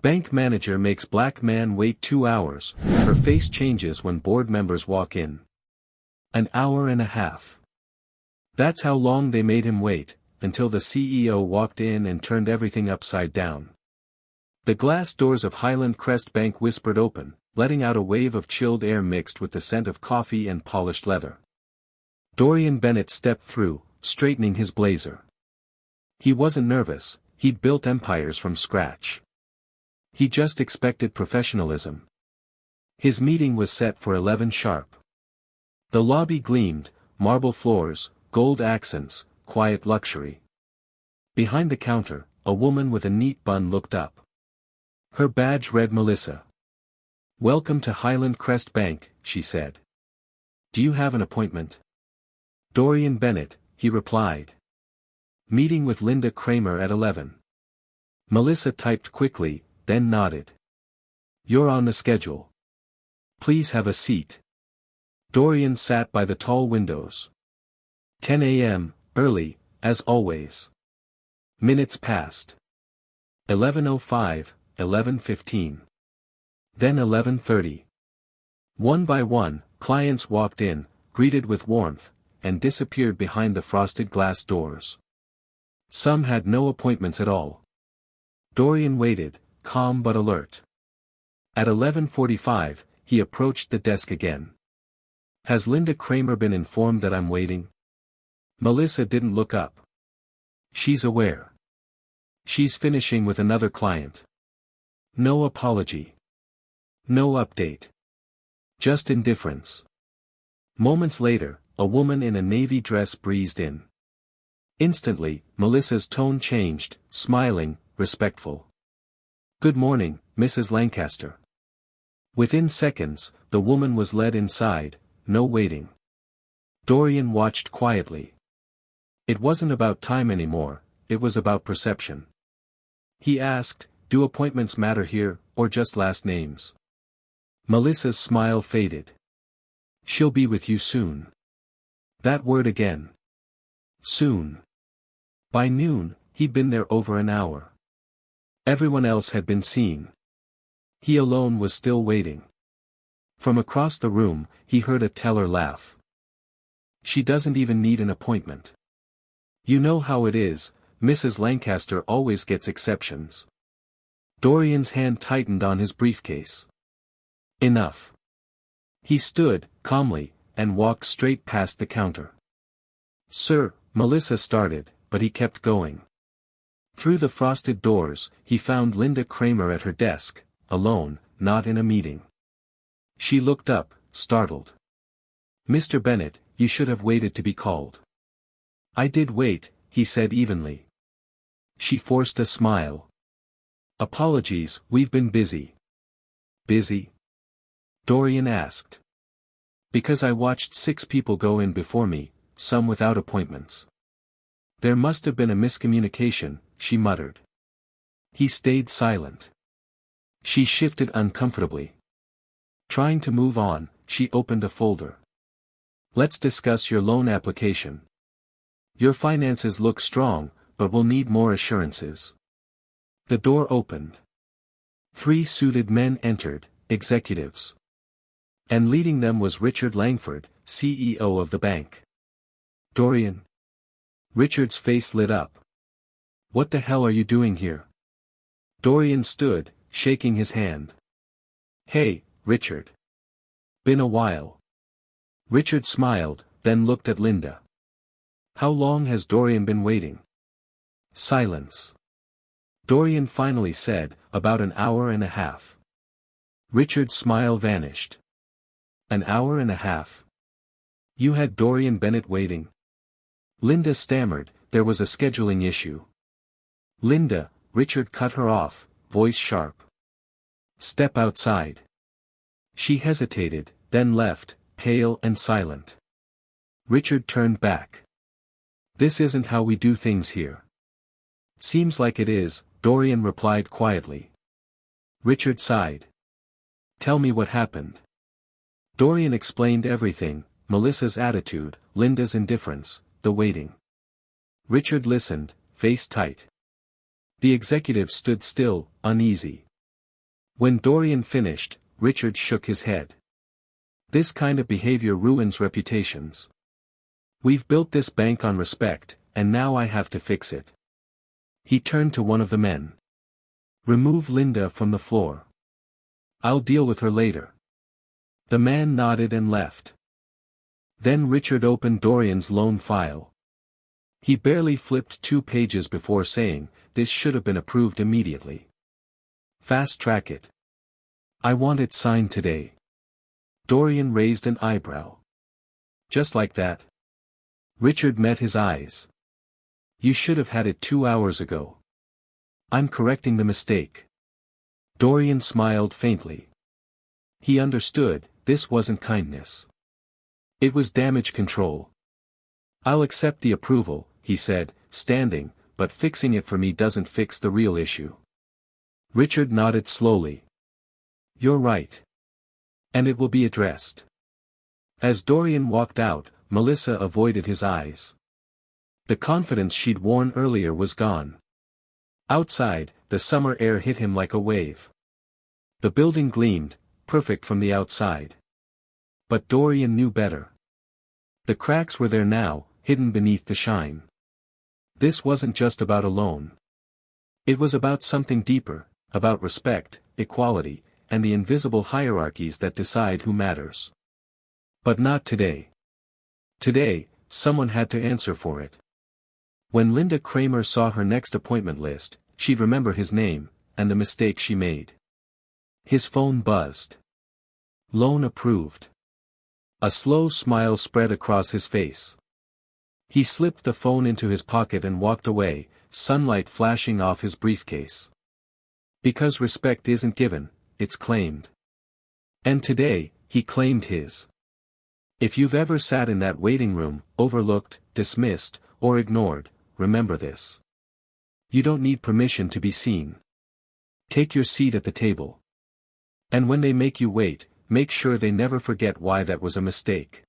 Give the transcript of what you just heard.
Bank manager makes black man wait 2 hours, her face changes when board members walk in. An hour and a half. That's how long they made him wait, until the CEO walked in and turned everything upside down. The glass doors of Highland Crest Bank whispered open, letting out a wave of chilled air mixed with the scent of coffee and polished leather. Dorian Bennett stepped through, straightening his blazer. He wasn't nervous, he'd built empires from scratch. He just expected professionalism. His meeting was set for 11 sharp. The lobby gleamed, marble floors, gold accents, quiet luxury. Behind the counter, a woman with a neat bun looked up. Her badge read Melissa. "Welcome to Highland Crest Bank," she said. "Do you have an appointment?" "Dorian Bennett," he replied. "Meeting with Linda Kramer at 11. Melissa typed quickly, then nodded. "You're on the schedule. Please have a seat." Dorian sat by the tall windows. 10 a.m., early, as always. Minutes passed. 11:05, 11:15. Then 11:30. One by one, clients walked in, greeted with warmth, and disappeared behind the frosted glass doors. Some had no appointments at all. Dorian waited, calm but alert. At 11:45, he approached the desk again. "Has Linda Kramer been informed that I'm waiting?" Melissa didn't look up. "She's aware. She's finishing with another client." No apology. No update. Just indifference. Moments later, a woman in a navy dress breezed in. Instantly, Melissa's tone changed, smiling, respectful. "Good morning, Mrs. Lancaster." Within seconds, the woman was led inside, no waiting. Dorian watched quietly. It wasn't about time anymore, it was about perception. He asked, "Do appointments matter here, or just last names?" Melissa's smile faded. "She'll be with you soon." That word again. Soon. By noon, he'd been there over an hour. Everyone else had been seen. He alone was still waiting. From across the room, he heard a teller laugh. "She doesn't even need an appointment. You know how it is, Mrs. Lancaster always gets exceptions." Dorian's hand tightened on his briefcase. Enough. He stood, calmly, and walked straight past the counter. "Sir," Melissa started, but he kept going. Through the frosted doors, he found Linda Kramer at her desk, alone, not in a meeting. She looked up, startled. "Mr. Bennett, you should have waited to be called." "I did wait," he said evenly. She forced a smile. "Apologies, we've been busy." "Busy?" Dorian asked. "Because I watched 6 people go in before me, some without appointments." "There must have been a miscommunication," she muttered. He stayed silent. She shifted uncomfortably. Trying to move on, she opened a folder. "Let's discuss your loan application. Your finances look strong, but we'll need more assurances." The door opened. 3 suited men entered, executives. And leading them was Richard Langford, CEO of the bank. "Dorian." Richard's face lit up. "What the hell are you doing here?" Dorian stood, shaking his hand. "Hey, Richard. Been a while." Richard smiled, then looked at Linda. "How long has Dorian been waiting?" Silence. Dorian finally said, "About an hour and a half." Richard's smile vanished. "An hour and a half? You had Dorian Bennett waiting?" Linda stammered, "There was a scheduling issue." "Linda," Richard cut her off, voice sharp. "Step outside." She hesitated, then left, pale and silent. Richard turned back. "This isn't how we do things here." "Seems like it is," Dorian replied quietly. Richard sighed. "Tell me what happened." Dorian explained everything, Melissa's attitude, Linda's indifference, the waiting. Richard listened, face tight. The executive stood still, uneasy. When Dorian finished, Richard shook his head. This kind of behavior ruins reputations. We've built this bank on respect, and now I have to fix it. He turned to one of the men. Remove Linda from the floor. I'll deal with her later. The man nodded and left. Then Richard opened Dorian's loan file. He barely flipped 2 pages before saying, "This should have been approved immediately. Fast track it. I want it signed today." Dorian raised an eyebrow. Just like that? Richard met his eyes. You should have had it 2 hours ago. I'm correcting the mistake. Dorian smiled faintly. He understood, this wasn't kindness. It was damage control. I'll accept the approval, he said, standing, but fixing it for me doesn't fix the real issue. Richard nodded slowly. You're right. And it will be addressed. As Dorian walked out, Melissa avoided his eyes. The confidence she'd worn earlier was gone. Outside, the summer air hit him like a wave. The building gleamed, perfect from the outside. But Dorian knew better. The cracks were there now, hidden beneath the shine. This wasn't just about a loan. It was about something deeper, about respect, equality, and the invisible hierarchies that decide who matters. But not today. Today, someone had to answer for it. When Linda Kramer saw her next appointment list, she'd remember his name, and the mistake she made. His phone buzzed. Loan approved. A slow smile spread across his face. He slipped the phone into his pocket and walked away, sunlight flashing off his briefcase. Because respect isn't given, it's claimed. And today, he claimed his. If you've ever sat in that waiting room, overlooked, dismissed, or ignored, remember this. You don't need permission to be seen. Take your seat at the table. And when they make you wait, make sure they never forget why that was a mistake.